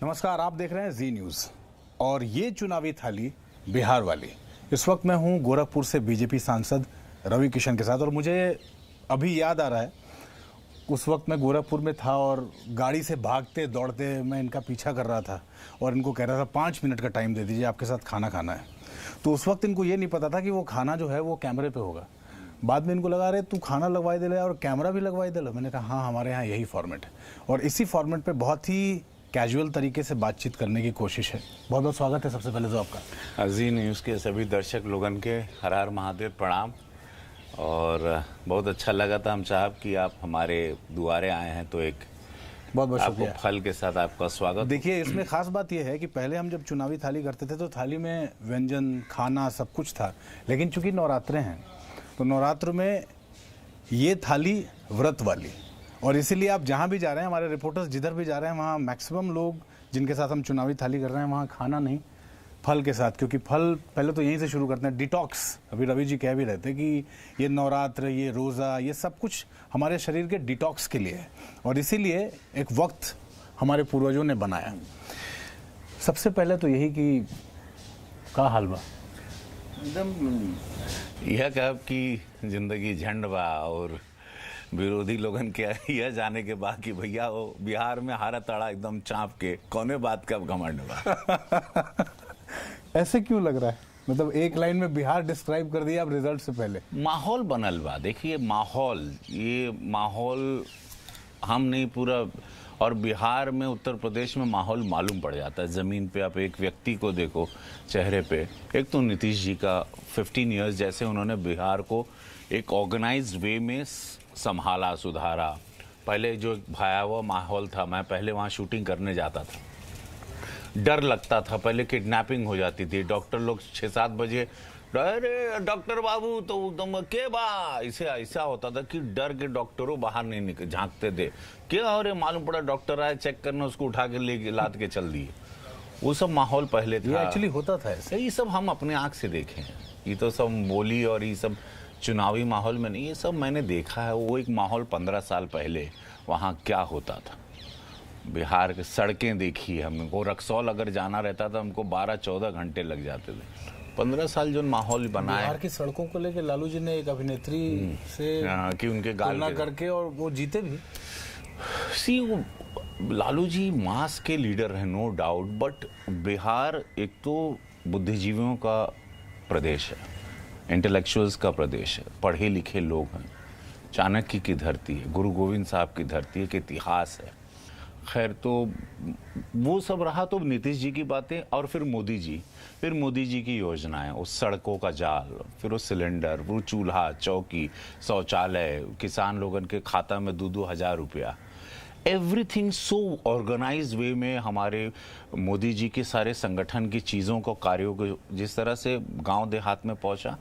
नमस्कार, आप देख रहे हैं जी न्यूज़ और ये चुनावी थाली बिहार वाली। इस वक्त मैं हूं गोरखपुर से बीजेपी सांसद रवि किशन के साथ और मुझे अभी याद आ रहा है उस वक्त मैं गोरखपुर में था और गाड़ी से भागते दौड़ते मैं इनका पीछा कर रहा था और इनको कह रहा था 5 मिनट का टाइम दे दीजिए, आपके साथ खाना खाना है। तो उस वक्त इनको ये नहीं पता था कि वो खाना जो है वो कैमरे पे होगा। बाद में इनको लगा रहे तू खाना लगवाई दे और कैमरा भी लगवाई दे। मैंने कहा हाँ, हमारे यहाँ यही फॉर्मेट है और इसी फॉर्मेट पे बहुत ही कैजुअल तरीके से बातचीत करने की कोशिश है। बहुत बहुत स्वागत है सबसे पहले तो आपका। जी न्यूज़ के सभी दर्शक लोगन के हर हर महादेव प्रणाम। और बहुत अच्छा लगा था हम साहब कि आप हमारे दुआरे आए हैं, तो एक बहुत बहुत आपको शुक्रिया। फल के साथ आपका स्वागत। देखिए, इसमें खास बात यह है कि पहले हम जब चुनावी थाली करते थे तो थाली में व्यंजन खाना सब कुछ था, लेकिन चूंकि नवरात्रे हैं तो नवरात्र में ये थाली व्रत वाली, और इसीलिए आप जहाँ भी जा रहे हैं, हमारे रिपोर्टर्स जिधर भी जा रहे हैं वहाँ मैक्सिमम लोग जिनके साथ हम चुनावी थाली कर रहे हैं वहाँ खाना नहीं, फल के साथ। क्योंकि फल पहले तो यहीं से शुरू करते हैं, डिटॉक्स। अभी रवि जी कह भी रहे थे कि ये नवरात्र, ये रोज़ा, ये सब कुछ हमारे शरीर के डिटॉक्स के लिए है और इसीलिए एक वक्त हमारे पूर्वजों ने बनाया। सबसे पहले तो यही कि का हलवा एकदम यह कब की जिंदगी झंड बा और विरोधी लोगन के यह जाने के बाद कि भैया वो बिहार में हारा तड़ा एकदम चाँप के कौने बात का घमंड बा। ऐसे क्यों लग रहा है? मतलब एक लाइन में बिहार डिस्क्राइब कर दिया आप रिजल्ट से पहले। माहौल बनल बा। देखिए माहौल, ये माहौल हम नहीं पूरा, और बिहार में उत्तर प्रदेश में माहौल मालूम पड़ जाता है ज़मीन पे। आप एक व्यक्ति को देखो चेहरे पे, एक तो नीतीश जी का 15 इयर्स जैसे उन्होंने बिहार को एक ऑर्गेनाइज्ड वे में संभाला, सुधारा। पहले जो भयावह माहौल था, मैं पहले वहाँ शूटिंग करने जाता था, डर लगता था। पहले किडनैपिंग हो जाती थी, डॉक्टर लोग 6-7 बजे, अरे डॉक्टर बाबू तो तुम के बा, इसे ऐसा होता था कि डर के डॉक्टरों बाहर नहीं निकल झांकते थे। क्या अरे मालूम पड़ा डॉक्टर आए चेक करना, उसको उठा के ले लाद के चल दिए। वो सब माहौल पहले था, एक्चुअली होता था ऐसे। ये सब हम अपने आँख से देखे हैं। ये तो सब बोली और ये सब चुनावी माहौल में नहीं, ये सब मैंने देखा है। वो एक माहौल 15 साल पहले वहाँ क्या होता था। बिहार की सड़कें देखी हमको, रक्सौल अगर जाना रहता था हमको 12-14 घंटे लग जाते थे। 15 साल जो माहौल बनाया बिहार की सड़कों को लेकर लालू जी ने एक अभिनेत्री से कि उनके गाल तुलना करके, और वो जीते भी। सी वो लालू जी मास के लीडर हैं, नो डाउट, बट बिहार एक तो बुद्धिजीवियों का प्रदेश है, इंटेलेक्चुअल्स का प्रदेश है, पढ़े लिखे लोग हैं, चाणक्य की धरती है, गुरु गोविंद साहब की धरती है, कि इतिहास है। खैर, तो वो सब रहा। तो नीतीश जी की बातें, और फिर मोदी जी की योजनाएं, उस सड़कों का जाल, फिर वो सिलेंडर, वो चूल्हा चौकी, शौचालय, किसान लोगन के खाता में 2-2 हज़ार रुपया, एवरीथिंग सो ऑर्गेनाइज्ड वे में। हमारे मोदी जी के सारे संगठन की चीज़ों को, कार्यों को जिस तरह से गांव देहात में पहुंचा,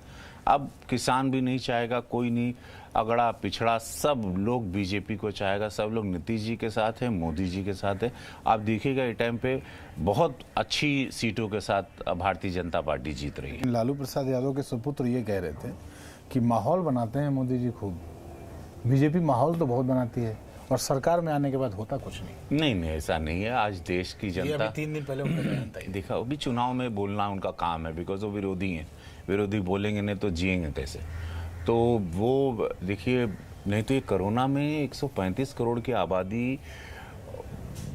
अब किसान भी नहीं चाहेगा, कोई नहीं, अगड़ा पिछड़ा सब लोग बीजेपी को चाहेगा, सब लोग नीतीश जी के साथ हैं, मोदी जी के साथ है। आप देखिएगा ये टाइम पे बहुत अच्छी सीटों के साथ भारतीय जनता पार्टी जीत रही है। लालू प्रसाद यादव के सुपुत्र ये कह रहे थे कि माहौल बनाते हैं मोदी जी खूब, बीजेपी माहौल तो बहुत बनाती है और सरकार में आने के बाद होता कुछ नहीं। नहीं, ऐसा नहीं है। आज देश की जनता, 3 दिन पहले उनका बयान था, देखा अभी चुनाव में बोलना उनका काम है, बिकॉज वो विरोधी हैं। विरोधी बोलेंगे नहीं तो जिएंगे कैसे? तो वो देखिए, नहीं तो ये कोरोना में 135 करोड़ की आबादी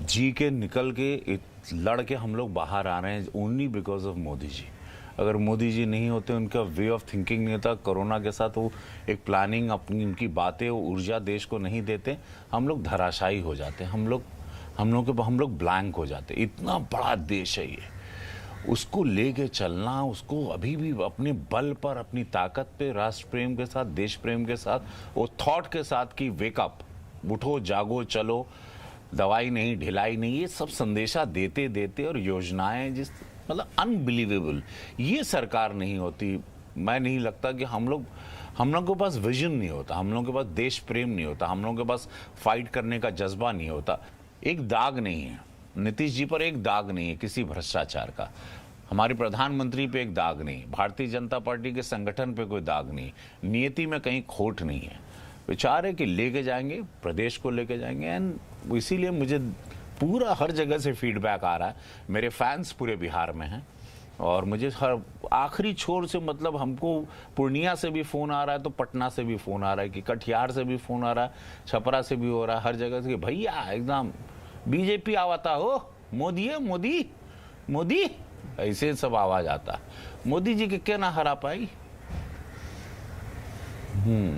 जी के निकल के लड़ के हम लोग बाहर आ रहे हैं only because of Modi ji. अगर मोदी जी नहीं होते, उनका वे ऑफ थिंकिंग नहीं होता, कोरोना के साथ वो एक प्लानिंग, अपनी उनकी बातें, वो ऊर्जा देश को नहीं देते, हम लोग धराशायी हो जाते, हम लोग ब्लैंक हो जाते। इतना बड़ा देश है ये, उसको लेके चलना, उसको अभी भी अपने बल पर, अपनी ताकत पे, राष्ट्र प्रेम के साथ, देश प्रेम के साथ, वो थॉट के साथ कि वेकअप, उठो जागो चलो, दवाई नहीं ढिलाई नहीं, ये सब संदेशा देते देते, और योजनाएं जिस मतलब अनबिलीवेबल, ये सरकार नहीं होती। मैं नहीं लगता कि हम लोग के पास विजन नहीं होता, हम लोगों के पास देश प्रेम नहीं होता, हम लोगों के पास फाइट करने का जज्बा नहीं होता। एक दाग नहीं है नीतीश जी पर, एक दाग नहीं है किसी भ्रष्टाचार का, हमारे प्रधानमंत्री पे एक दाग नहीं, भारतीय जनता पार्टी के संगठन पे कोई दाग नहीं, नियति में कहीं खोट नहीं है। विचार है कि लेके जाएंगे, प्रदेश को लेके जाएंगे, एंड इसीलिए मुझे पूरा हर जगह से फीडबैक आ रहा है। मेरे फैंस पूरे बिहार में हैं और मुझे हर आखिरी छोर से, मतलब हमको पूर्णिया से भी फ़ोन आ रहा है, तो पटना से भी फ़ोन आ रहा है, कि कटिहार से भी फ़ोन आ रहा है, छपरा से भी हो रहा है, हर जगह से, भैया एकदम बीजेपी आवता हो, मोदी है, मोदी मोदी, ऐसे सब आवाज़ आता। मोदी जी के क्या ना हरा पाई।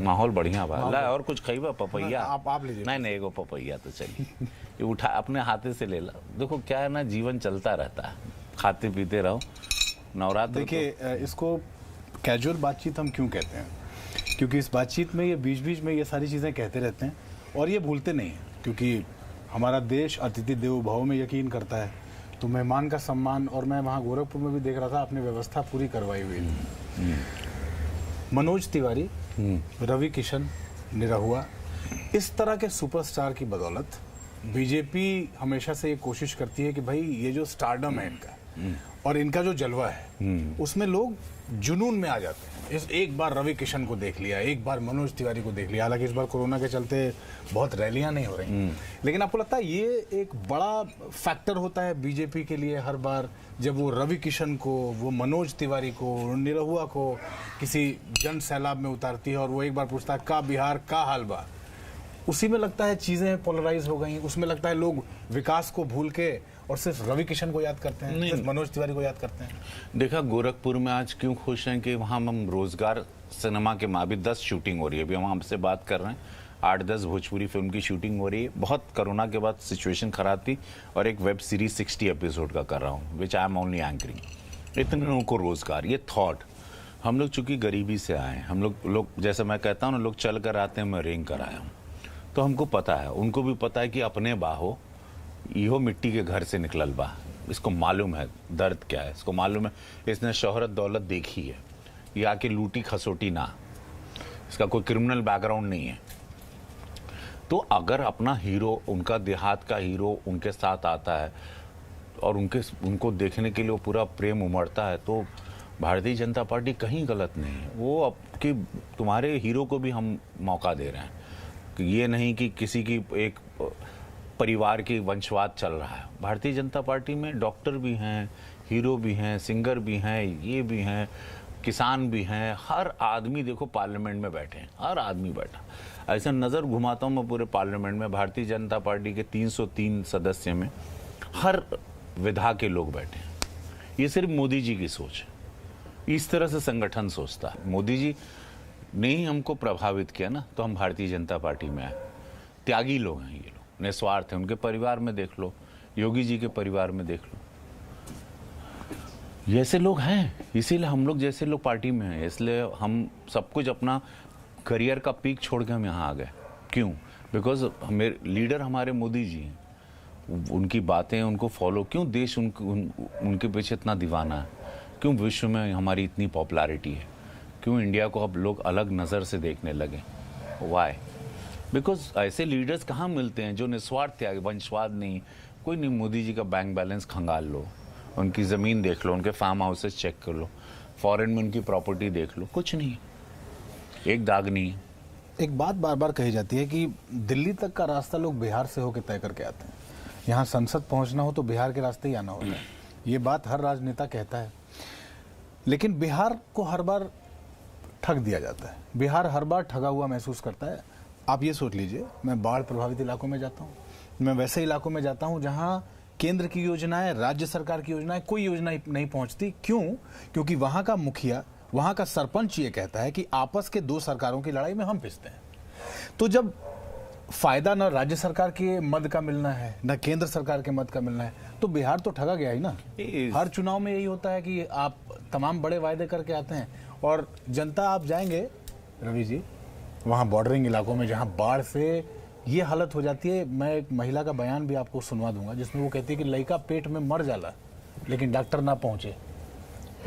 माहौल बढ़िया बा। ला और कुछ खाइबा पपैया? आप लीजिए। नहीं एगो पपैया तो चलिए, ये उठा अपने हाथे से ले ला। देखो क्या है ना, जीवन चलता रहता है, खाते पीते रहो। नवरात्र देखिए इसको कैजुअल बातचीत हम क्यों कहते हैं, क्योंकि इस बातचीत में ये बीच बीच में ये सारी चीज़ें कहते रहते हैं और ये भूलते नहीं हैं, क्योंकि हमारा देश अतिथि देवो भव में यकीन करता है। तो मेहमान का सम्मान, और मैं वहाँ गोरखपुर में भी देख रहा था, आपने व्यवस्था पूरी करवाई हुई है। मनोज तिवारी, रवि किशन, निरहुआ, इस तरह के सुपरस्टार की बदौलत बीजेपी हमेशा से ये कोशिश करती है कि भाई ये जो स्टारडम है इनका और इनका जो जलवा है, उसमें लोग जुनून में आ जाते हैं। इस एक बार रवि किशन को देख लिया, एक बार मनोज तिवारी को देख लिया, हालांकि इस बार कोरोना के चलते बहुत रैलियां नहीं हो रही, लेकिन आपको लगता है ये एक बड़ा फैक्टर होता है बीजेपी के लिए हर बार, जब वो रवि किशन को, वो मनोज तिवारी को, निरहुआ को किसी जन सैलाब में उतारती है और वो एक बार पूछता है का बिहार का हाल बा, उसी में लगता है चीजें पोलराइज हो गई, उसमें लगता है लोग विकास को भूल के और सिर्फ रवि किशन को याद करते हैं, सिर्फ मनोज तिवारी को याद करते हैं। देखा गोरखपुर में आज क्यों खुश हैं कि वहाँ हम रोजगार सिनेमा के अभी 10 शूटिंग हो रही है, अभी हम आपसे बात कर रहे हैं, 8-10 भोजपुरी फिल्म की शूटिंग हो रही है। बहुत कोरोना के बाद सिचुएशन खराब थी और एक वेब सीरीज 60 एपिसोड का कर रहा हूँ, विच आई एम ओनली एंकरिंग। इतने लोगों को रोजगार, ये थॉट। हम लोग चूंकि गरीबी से आए हैं, हम लोग जैसे मैं कहता हूँ ना, लोग चल कर आते हैं, मैं रेंग कर आया हूँ, तो हमको पता है, उनको भी पता है कि अपने बाहो इहो मिट्टी के घर से निकलल बा। इसको मालूम है दर्द क्या है, इसको मालूम है, इसने शोहरत दौलत देखी है, ये आके लूटी खसोटी ना, इसका कोई क्रिमिनल बैकग्राउंड नहीं है। तो अगर अपना हीरो, उनका देहात का हीरो उनके साथ आता है और उनको देखने के लिए वो पूरा प्रेम उमड़ता है, तो भारतीय जनता पार्टी कहीं गलत नहीं है। वो अब कि तुम्हारे हीरो को भी हम मौका दे रहे हैं, ये नहीं कि किसी की एक परिवार की वंशवाद चल रहा है। भारतीय जनता पार्टी में डॉक्टर भी हैं, हीरो भी हैं, सिंगर भी हैं, ये भी हैं, किसान भी हैं, हर आदमी देखो पार्लियामेंट में बैठे हैं, हर आदमी बैठा। ऐसा नज़र घुमाता हूँ मैं पूरे पार्लियामेंट में, भारतीय जनता पार्टी के 303 सदस्य में हर विधा के लोग बैठे हैं। ये सिर्फ मोदी जी की सोच है, इस तरह से संगठन सोचता है। मोदी जी ने ही हमको प्रभावित किया ना, तो हम भारतीय जनता पार्टी में आए। त्यागी लोग हैं ये लोग, निस्वार्थ हैं। उनके परिवार में देख लो, योगी जी के परिवार में देख लो, ऐसे लोग हैं, इसीलिए हम लोग जैसे लोग पार्टी में हैं। इसलिए हम सब कुछ अपना करियर का पीक छोड़ के हम यहाँ आ गए। क्यों? बिकॉज मेरे लीडर हमारे मोदी जी हैं, उनकी बातें उनको फॉलो। क्यों देश उनके पीछे इतना दीवाना है? क्यों विश्व में हमारी इतनी पॉपुलैरिटी है? क्यों इंडिया को अब लोग अलग नज़र से देखने लगे? वाई? बिकॉज ऐसे लीडर्स कहाँ मिलते हैं जो निस्वार्थ त्याग, वंशवाद नहीं, कोई नहीं। मोदी जी का बैंक बैलेंस खंगाल लो, उनकी ज़मीन देख लो, उनके फार्म हाउसेस चेक कर लो, फॉरेन में उनकी प्रॉपर्टी देख लो, कुछ नहीं, एक दाग नहीं। एक बात बार बार कही जाती है कि दिल्ली तक का रास्ता लोग बिहार से होकर तय करके आते हैं, यहाँ संसद पहुँचना हो तो बिहार के रास्ते ही आना होता है। ये बात हर राजनेता कहता है, लेकिन बिहार को हर बार ठग दिया जाता है, बिहार हर बार ठगा हुआ महसूस करता है। आप ये सोच लीजिए, मैं बाढ़ प्रभावित इलाकों में जाता हूँ, मैं वैसे इलाकों में जाता हूँ जहाँ केंद्र की योजनाएं, राज्य सरकार की योजनाएं, कोई योजना नहीं पहुँचती। क्यों? क्योंकि वहाँ का मुखिया, वहाँ का सरपंच ये कहता है कि आपस के दो सरकारों की लड़ाई में हम पिसते हैं। तो जब फायदा न राज्य सरकार के मद का मिलना है, न केंद्र सरकार के मद का मिलना है, तो बिहार तो ठगा गया ही ना। हर चुनाव में यही होता है कि आप तमाम बड़े वायदे करके आते हैं और जनता, आप जाएंगे रवि जी वहाँ बॉर्डरिंग इलाकों में जहाँ बाढ़ से ये हालत हो जाती है। मैं एक महिला का बयान भी आपको सुनवा दूंगा जिसमें वो कहती है कि लड़का पेट में मर जाला लेकिन डॉक्टर ना पहुंचे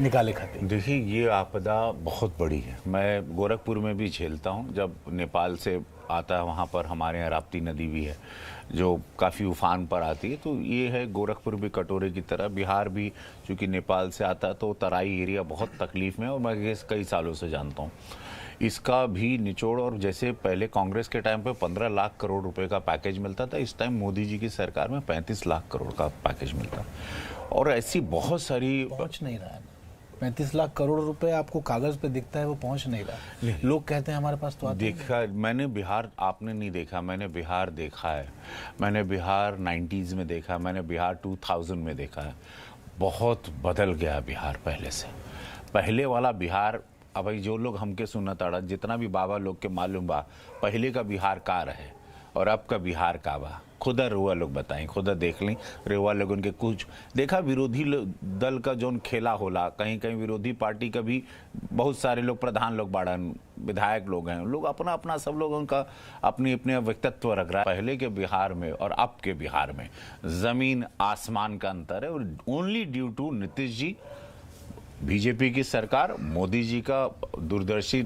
निकाले खाते। देखिए ये आपदा बहुत बड़ी है, मैं गोरखपुर में भी झेलता हूँ। जब नेपाल से आता है, वहाँ पर हमारे यहाँ राप्ती नदी भी है जो काफ़ी उफान पर आती है, तो ये है गोरखपुर भी कटोरे की तरह, बिहार भी चूँकि नेपाल से आता है तो तराई एरिया बहुत तकलीफ में है, और मैं कई सालों से जानता हूँ। इसका भी निचोड़। और जैसे पहले कांग्रेस के टाइम पे 15 लाख करोड़ रुपए का पैकेज मिलता था, इस टाइम मोदी जी की सरकार में 35 लाख करोड़ का पैकेज मिलता। और ऐसी बहुत सारी पहुंच नहीं रहा है। 35 लाख करोड़ रुपए आपको कागज पे दिखता है, वो पहुंच नहीं रहा। लोग कहते हैं हमारे पास तो आते देखा मैंने बिहार, आपने नहीं देखा, मैंने बिहार देखा है। मैंने बिहार 90s में देखा, मैंने बिहार 2000 में देखा है। बहुत बदल गया बिहार पहले से। पहले वाला बिहार, अब भाई जो लोग हमके सुनना ताड़ा, जितना भी बाबा लोग के मालूम बा पहले का बिहार का रहे और अब का बिहार का बा, खुदा रुआ लोग बताएं, खुदा देख लें। रुआ लोग उनके कुछ देखा, विरोधी दल का जोन खेला होला, कहीं कहीं विरोधी पार्टी का भी बहुत सारे लोग, प्रधान लोग बाड़न, विधायक लोग हैं, लोग अपना अपना सब लोग उनका अपनी अपने व्यक्तित्व रख रहा है। पहले के बिहार में और अब के बिहार में जमीन आसमान का अंतर है। और only due to Nitish ji, BJP की सरकार, मोदी जी का दूरदर्शी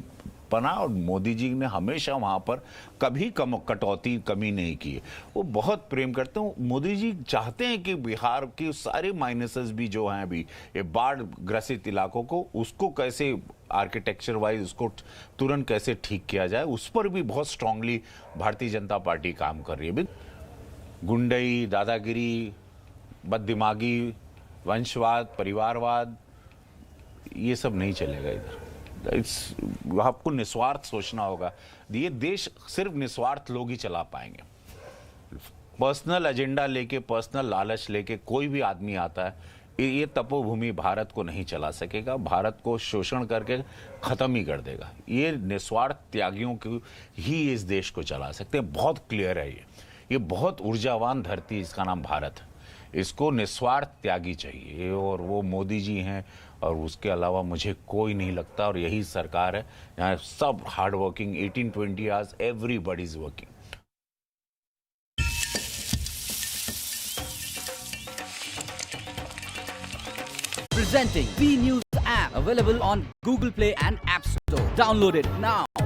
पना, और मोदी जी ने हमेशा वहां पर कभी कटौती कमी नहीं की है। वो बहुत प्रेम करते हैं। मोदी जी चाहते हैं कि बिहार के सारे माइनसेस भी जो हैं अभी ये बाढ़ ग्रसित इलाकों को, उसको कैसे आर्किटेक्चर वाइज उसको तुरंत कैसे ठीक किया जाए, उस पर भी बहुत स्ट्रांगली भारतीय जनता पार्टी काम कर रही है। गुंडई, दादागिरी, बददिमागी, वंशवाद, परिवारवाद, ये सब नहीं चलेगा इधर। आपको निस्वार्थ सोचना होगा। ये देश सिर्फ निस्वार्थ लोग ही चला पाएंगे। पर्सनल एजेंडा लेके, पर्सनल लालच लेके कोई भी आदमी आता है, ये तपोभूमि भारत को नहीं चला सकेगा। भारत को शोषण करके खत्म ही कर देगा। ये निस्वार्थ त्यागियों को ही इस देश को चला सकते हैं। बहुत क्लियर है ये बहुत ऊर्जावान धरती, इसका नाम भारत है। इसको निस्वार्थ त्यागी चाहिए, और वो मोदी जी हैं। और उसके अलावा मुझे कोई नहीं लगता। और यही सरकार है यहाँ सब hard working, 18-20 hours everybody is working. Presenting B News app, available on Google Play and App Store. Download it now.